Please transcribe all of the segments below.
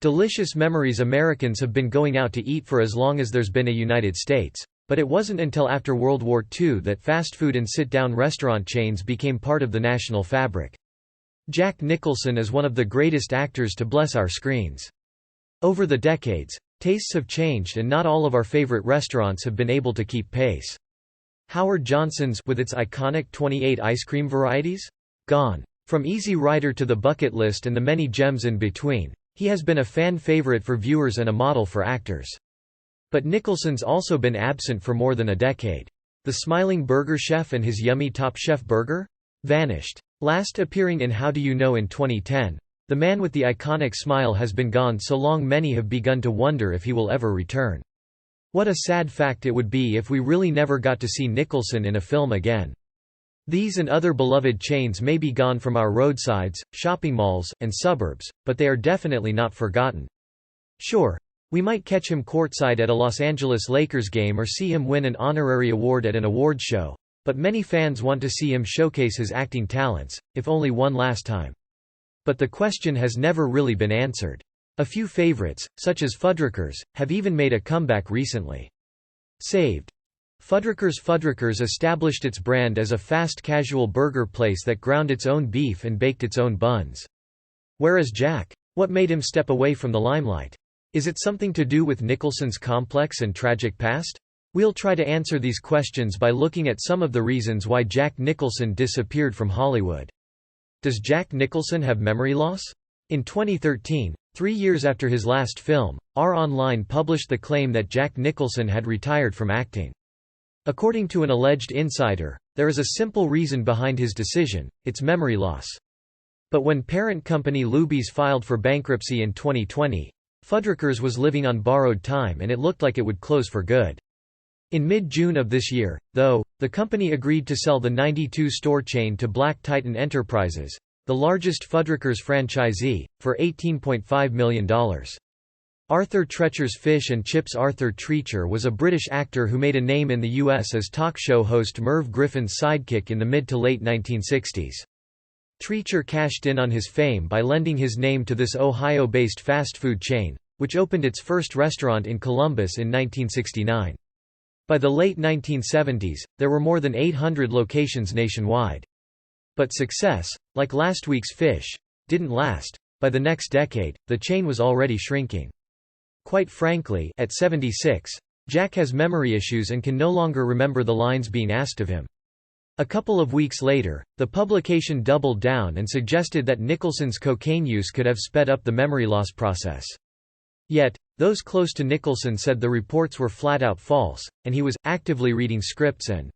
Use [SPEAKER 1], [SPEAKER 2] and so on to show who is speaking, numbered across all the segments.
[SPEAKER 1] Delicious memories. Americans have been going out to eat for as long as there's been a United States, but it wasn't until after World War II that fast food and sit-down restaurant chains became part of the national fabric. Jack Nicholson is one of the greatest actors to bless our screens. Over the decades, tastes have changed and not all of our favorite restaurants have been able to keep pace. Howard Johnson's, with its iconic 28 ice cream varieties? Gone. From Easy Rider to the Bucket List and the many gems in between, he has been a fan favorite for viewers and a model for actors. But Nicholson's also been absent for more than a decade. The smiling burger chef and his yummy Top Chef burger? Vanished. Last appearing in How Do You Know in 2010, the man with the iconic smile has been gone so long many have begun to wonder if he will ever return. What a sad fact it would be if we really never got to see Nicholson in a film again. These and other beloved chains may be gone from our roadsides, shopping malls, and suburbs, but they are definitely not forgotten. Sure, we might catch him courtside at a Los Angeles Lakers game or see him win an honorary award at an awards show, but many fans want to see him showcase his acting talents, if only one last time. But the question has never really been answered. A few favorites, such as Fuddruckers, have even made a comeback recently. Saved. Fuddruckers established its brand as a fast casual burger place that ground its own beef and baked its own buns. Whereas Jack? What made him step away from the limelight? Is it something to do with Nicholson's complex and tragic past? We'll try to answer these questions by looking at some of the reasons why Jack Nicholson disappeared from Hollywood. Does Jack Nicholson have memory loss? In 2013, 3 years after his last film, R-Online published the claim that Jack Nicholson had retired from acting. According to an alleged insider, there is a simple reason behind his decision: it's memory loss. But when parent company Luby's filed for bankruptcy in 2020, Fuddruckers was living on borrowed time and it looked like it would close for good. In mid-June of this year, though, the company agreed to sell the 92-store chain to Black Titan Enterprises, the largest Fuddruckers franchisee, for $18.5 million. Arthur Treacher's Fish and Chips. Arthur Treacher was a British actor who made a name in the US as talk show host Merv Griffin's sidekick in the mid to late 1960s. Treacher cashed in on his fame by lending his name to this Ohio-based fast food chain, which opened its first restaurant in Columbus in 1969. By the late 1970s, there were more than 800 locations nationwide. But success, like last week's Fish, didn't last. By the next decade, the chain was already shrinking. Quite frankly, at 76, Jack has memory issues and can no longer remember the lines being asked of him. A couple of weeks later, the publication doubled down and suggested that Nicholson's cocaine use could have sped up the memory loss process. Yet, those close to Nicholson said the reports were flat-out false, and he was actively reading scripts and.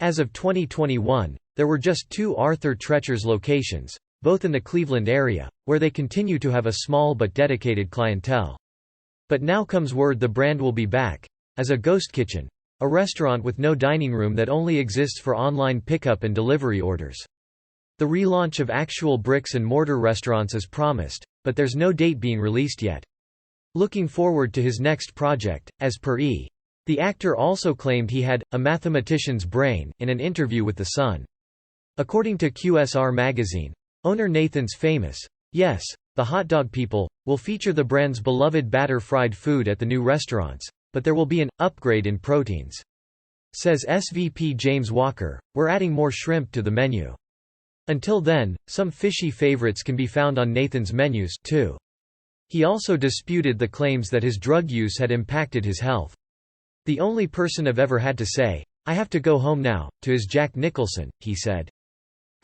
[SPEAKER 1] As of 2021, there were just 2 Arthur Treacher's locations, both in the Cleveland area, where they continue to have a small but dedicated clientele. But now comes word the brand will be back, as a ghost kitchen, a restaurant with no dining room that only exists for online pickup and delivery orders. The relaunch of actual bricks-and-mortar restaurants is promised, but there's no date being released yet. Looking forward to his next project, as per E! The actor also claimed he had a mathematician's brain in an interview with The Sun. According to QSR magazine, owner Nathan's famous, "Yes, the hot dog people," will feature the brand's beloved batter-fried food at the new restaurants, but there will be an upgrade in proteins. Says SVP James Walker, "We're adding more shrimp to the menu." Until then, some fishy favorites can be found on Nathan's menus, too. He also disputed the claims that his drug use had impacted his health. "The only person I've ever had to say, 'I have to go home now,' to is Jack Nicholson," he said.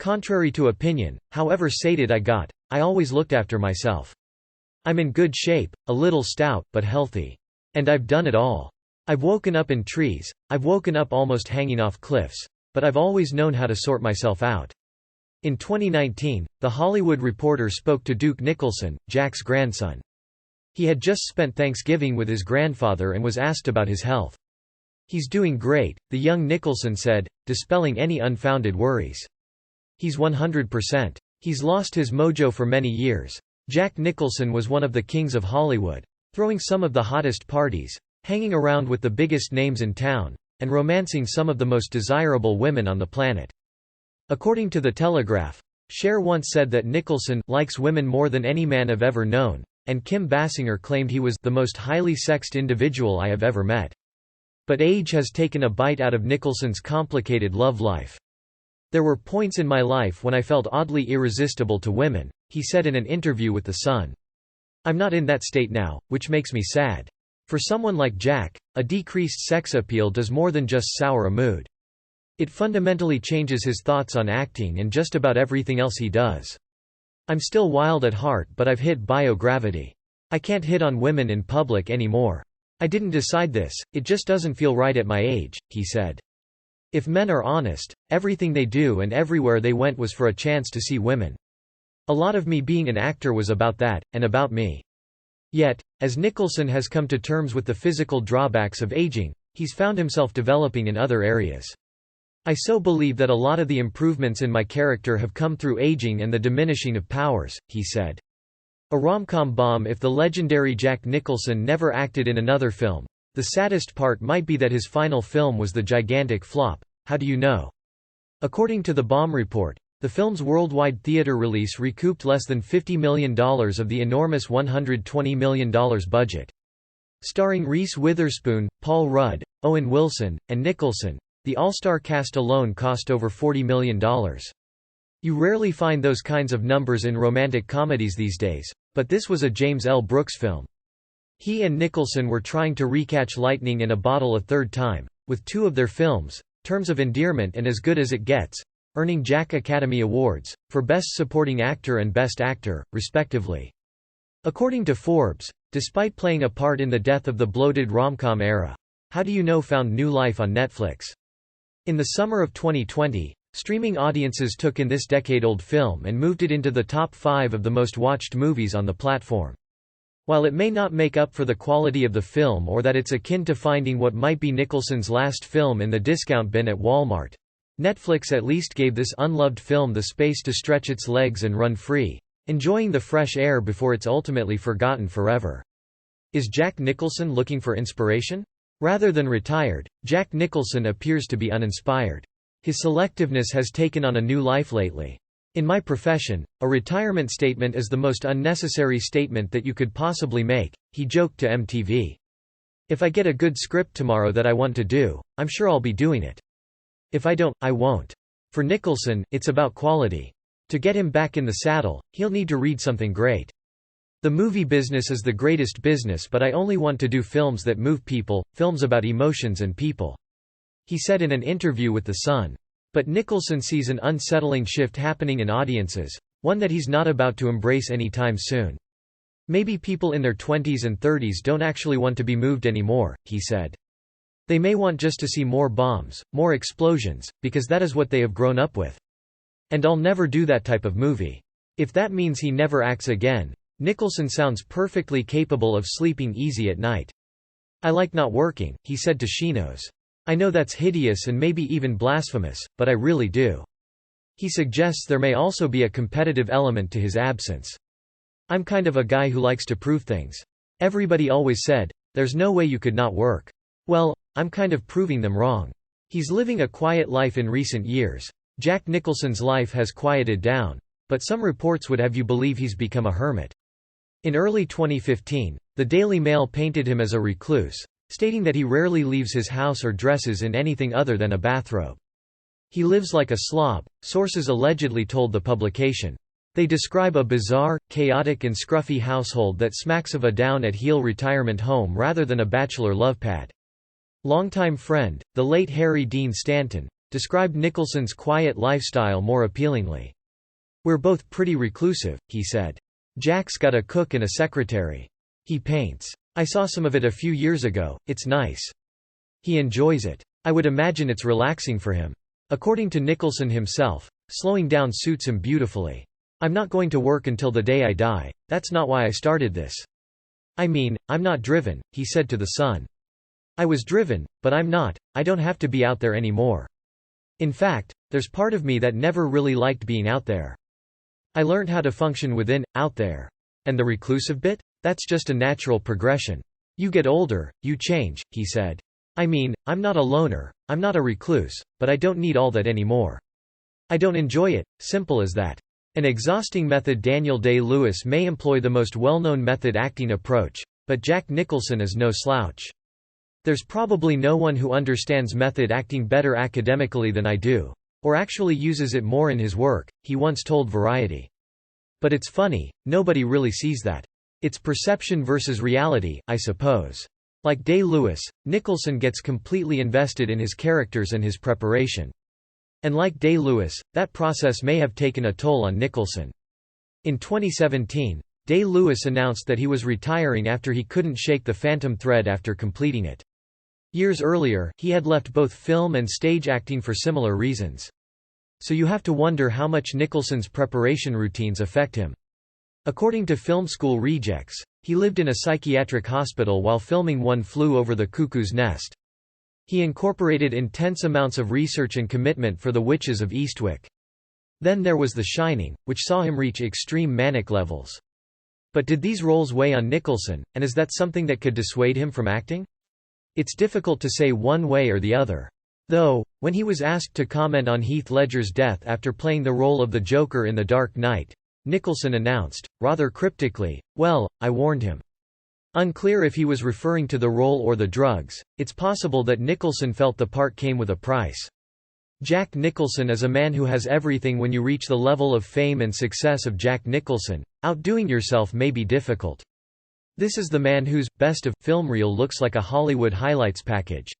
[SPEAKER 1] "Contrary to opinion, however sated I got, I always looked after myself. I'm in good shape, a little stout, but healthy. And I've done it all. I've woken up in trees, I've woken up almost hanging off cliffs, but I've always known how to sort myself out." In 2019, The Hollywood Reporter spoke to Duke Nicholson, Jack's grandson. He had just spent Thanksgiving with his grandfather and was asked about his health. "He's doing great," the young Nicholson said, dispelling any unfounded worries. "He's 100%. He's lost his mojo for many years. Jack Nicholson was one of the kings of Hollywood, throwing some of the hottest parties, hanging around with the biggest names in town, and romancing some of the most desirable women on the planet." According to The Telegraph, Cher once said that Nicholson likes women more than any man I've ever known, and Kim Basinger claimed he was the most highly sexed individual I have ever met. But age has taken a bite out of Nicholson's complicated love life. There were points in my life when I felt oddly irresistible to women, he said in an interview with The Sun. I'm not in that state now, which makes me sad. For someone like Jack, a decreased sex appeal does more than just sour a mood. It fundamentally changes his thoughts on acting and just about everything else he does. I'm still wild at heart, but I've hit biogravity. I can't hit on women in public anymore. I didn't decide this, it just doesn't feel right at my age, he said. If men are honest, everything they do and everywhere they went was for a chance to see women. A lot of me being an actor was about that, and about me. Yet, as Nicholson has come to terms with the physical drawbacks of aging, he's found himself developing in other areas. I so believe that a lot of the improvements in my character have come through aging and the diminishing of powers, he said. A rom-com bomb. If the legendary Jack Nicholson never acted in another film, the saddest part might be that his final film was the gigantic flop. How do you know? According to the Bomb Report, the film's worldwide theater release recouped less than $50 million of the enormous $120 million budget. Starring Reese Witherspoon, Paul Rudd, Owen Wilson, and Nicholson, the all-star cast alone cost over $40 million. You rarely find those kinds of numbers in romantic comedies these days, but this was a James L. Brooks film. He and Nicholson were trying to recatch lightning in a bottle a third time, with two of their films, Terms of Endearment and As Good as It Gets, earning Jack Academy Awards, for Best Supporting Actor and Best Actor, respectively. According to Forbes, despite playing a part in the death of the bloated rom-com era, How Do You Know found new life on Netflix. In the summer of 2020, streaming audiences took in this decade-old film and moved it into the top 5 of the most watched movies on the platform. While it may not make up for the quality of the film or that it's akin to finding what might be Nicholson's last film in the discount bin at Walmart, Netflix at least gave this unloved film the space to stretch its legs and run free, enjoying the fresh air before it's ultimately forgotten forever. Is Jack Nicholson looking for inspiration? Rather than retired, Jack Nicholson appears to be uninspired. His selectiveness has taken on a new life lately. In my profession, a retirement statement is the most unnecessary statement that you could possibly make, he joked to MTV. If I get a good script tomorrow that I want to do, I'm sure I'll be doing it. If I don't, I won't. For Nicholson, it's about quality. To get him back in the saddle, he'll need to read something great. The movie business is the greatest business, but I only want to do films that move people, films about emotions and people, he said in an interview with The Sun. But Nicholson sees an unsettling shift happening in audiences, one that he's not about to embrace anytime soon. Maybe people in their 20s and 30s don't actually want to be moved anymore, he said. They may want just to see more bombs, more explosions, because that is what they have grown up with. And I'll never do that type of movie. If that means he never acts again, Nicholson sounds perfectly capable of sleeping easy at night. I like not working, he said to Shinos. I know that's hideous and maybe even blasphemous, but I really do. He suggests there may also be a competitive element to his absence. I'm kind of a guy who likes to prove things. Everybody always said, there's no way you could not work. Well, I'm kind of proving them wrong. He's living a quiet life in recent years. Jack Nicholson's life has quieted down, but some reports would have you believe he's become a hermit. In early 2015, the Daily Mail painted him as a recluse, stating that he rarely leaves his house or dresses in anything other than a bathrobe. He lives like a slob, sources allegedly told the publication. They describe a bizarre, chaotic and scruffy household that smacks of a down-at-heel retirement home rather than a bachelor love pad. Longtime friend, the late Harry Dean Stanton, described Nicholson's quiet lifestyle more appealingly. We're both pretty reclusive, he said. Jack's got a cook and a secretary. He paints. I saw some of it a few years ago, it's nice. He enjoys it. I would imagine it's relaxing for him. According to Nicholson himself, slowing down suits him beautifully. I'm not going to work until the day I die, that's not why I started this. I mean, I'm not driven, he said to The Sun. I was driven, but I'm not, I don't have to be out there anymore. In fact, there's part of me that never really liked being out there. I learned how to function within, out there. And the reclusive bit? That's just a natural progression. You get older, you change, he said. I mean, I'm not a loner, I'm not a recluse, but I don't need all that anymore. I don't enjoy it, simple as that. An exhausting method. Daniel Day-Lewis may employ the most well-known method acting approach, but Jack Nicholson is no slouch. There's probably no one who understands method acting better academically than I do. Or actually uses it more in his work, he once told Variety. But it's funny, nobody really sees that. It's perception versus reality, I suppose. Like Day-Lewis, Nicholson gets completely invested in his characters and his preparation. And like Day-Lewis, that process may have taken a toll on Nicholson. In 2017, Day-Lewis announced that he was retiring after he couldn't shake the phantom thread after completing it. Years earlier, he had left both film and stage acting for similar reasons. So you have to wonder how much Nicholson's preparation routines affect him. According to Film School Rejects, he lived in a psychiatric hospital while filming One Flew Over the Cuckoo's Nest. He incorporated intense amounts of research and commitment for The Witches of Eastwick. Then there was The Shining, which saw him reach extreme manic levels. But did these roles weigh on Nicholson, and is that something that could dissuade him from acting? It's difficult to say one way or the other. Though, when he was asked to comment on Heath Ledger's death after playing the role of the Joker in The Dark Knight, Nicholson announced, rather cryptically, "Well, I warned him." Unclear if he was referring to the role or the drugs. It's possible that Nicholson felt the part came with a price. Jack Nicholson is a man who has everything. When you reach the level of fame and success of Jack Nicholson, outdoing yourself may be difficult. This is the man whose best of film reel looks like a Hollywood highlights package.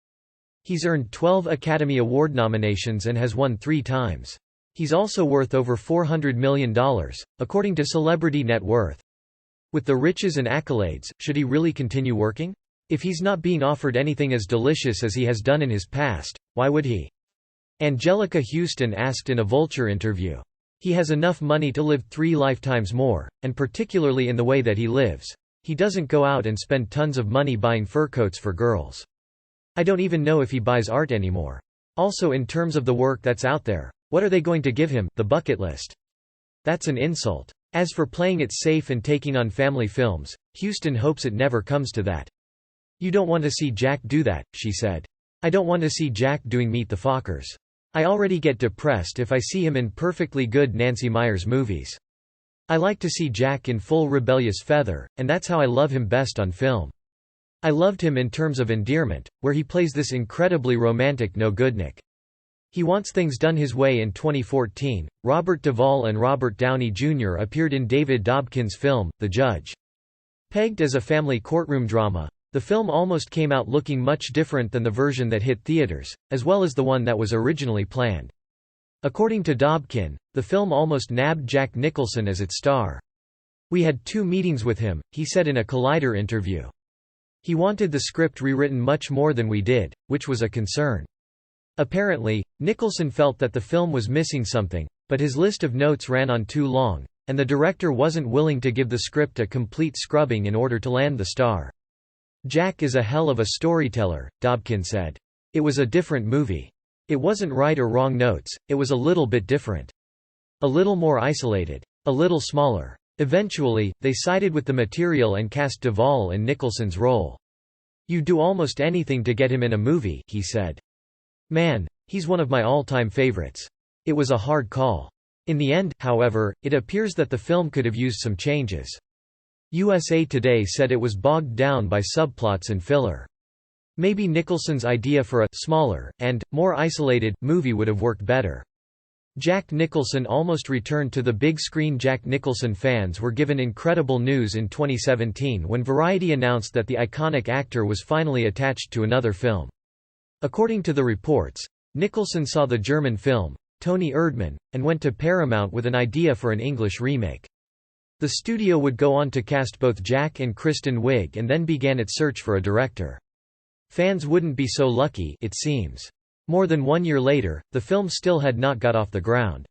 [SPEAKER 1] He's earned 12 Academy Award nominations and has won 3 times. He's also worth over $400 million, according to Celebrity Net Worth. With the riches and accolades, should he really continue working? If he's not being offered anything as delicious as he has done in his past, why would he? Angelica Houston asked in a Vulture interview. He has enough money to live 3 lifetimes more, and particularly in the way that he lives. He doesn't go out and spend tons of money buying fur coats for girls. I don't even know if he buys art anymore. Also, in terms of the work that's out there, what are they going to give him, the bucket list? That's an insult. As for playing it safe and taking on family films, Houston hopes it never comes to that. You don't want to see Jack do that, she said. I don't want to see Jack doing Meet the Fockers. I already get depressed if I see him in perfectly good Nancy Meyers movies. I like to see Jack in full rebellious feather, and that's how I love him best on film. I loved him in terms of endearment, where he plays this incredibly romantic no-goodnik. He wants things done his way. In 2014, Robert Duvall and Robert Downey Jr. appeared in David Dobkin's film, The Judge. Pegged as a family courtroom drama, the film almost came out looking much different than the version that hit theaters, as well as the one that was originally planned. According to Dobkin, the film almost nabbed Jack Nicholson as its star. We had 2 meetings with him, he said in a Collider interview. He wanted the script rewritten much more than we did, which was a concern. Apparently, Nicholson felt that the film was missing something, but his list of notes ran on too long, and the director wasn't willing to give the script a complete scrubbing in order to land the star. Jack is a hell of a storyteller, Dobkin said. It was a different movie. It wasn't right or wrong notes, it was a little bit different. A little more isolated. A little smaller. Eventually, they sided with the material and cast Duvall in Nicholson's role. "You'd do almost anything to get him in a movie," he said. "Man, he's one of my all-time favorites. It was a hard call." In the end, however, it appears that the film could have used some changes. USA Today said it was bogged down by subplots and filler. Maybe Nicholson's idea for a smaller, and more isolated movie would have worked better. Jack Nicholson almost returned to the big screen. Jack Nicholson fans were given incredible news in 2017 when Variety announced that the iconic actor was finally attached to another film. According to the reports, Nicholson saw the German film, Tony Erdmann, and went to Paramount with an idea for an English remake. The studio would go on to cast both Jack and Kristen Wiig and then began its search for a director. Fans wouldn't be so lucky, it seems. More than 1 year later, the film still had not got off the ground.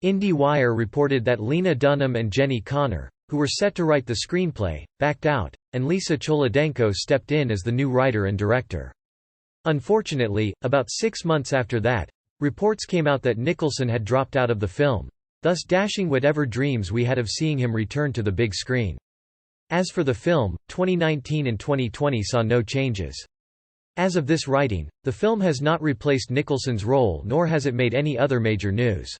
[SPEAKER 1] IndieWire reported that Lena Dunham and Jenny Connor, who were set to write the screenplay, backed out, and Lisa Cholodenko stepped in as the new writer and director. Unfortunately, about 6 months after that, reports came out that Nicholson had dropped out of the film, thus dashing whatever dreams we had of seeing him return to the big screen. As for the film, 2019 and 2020 saw no changes. As of this writing, the film has not replaced Nicholson's role nor has it made any other major news.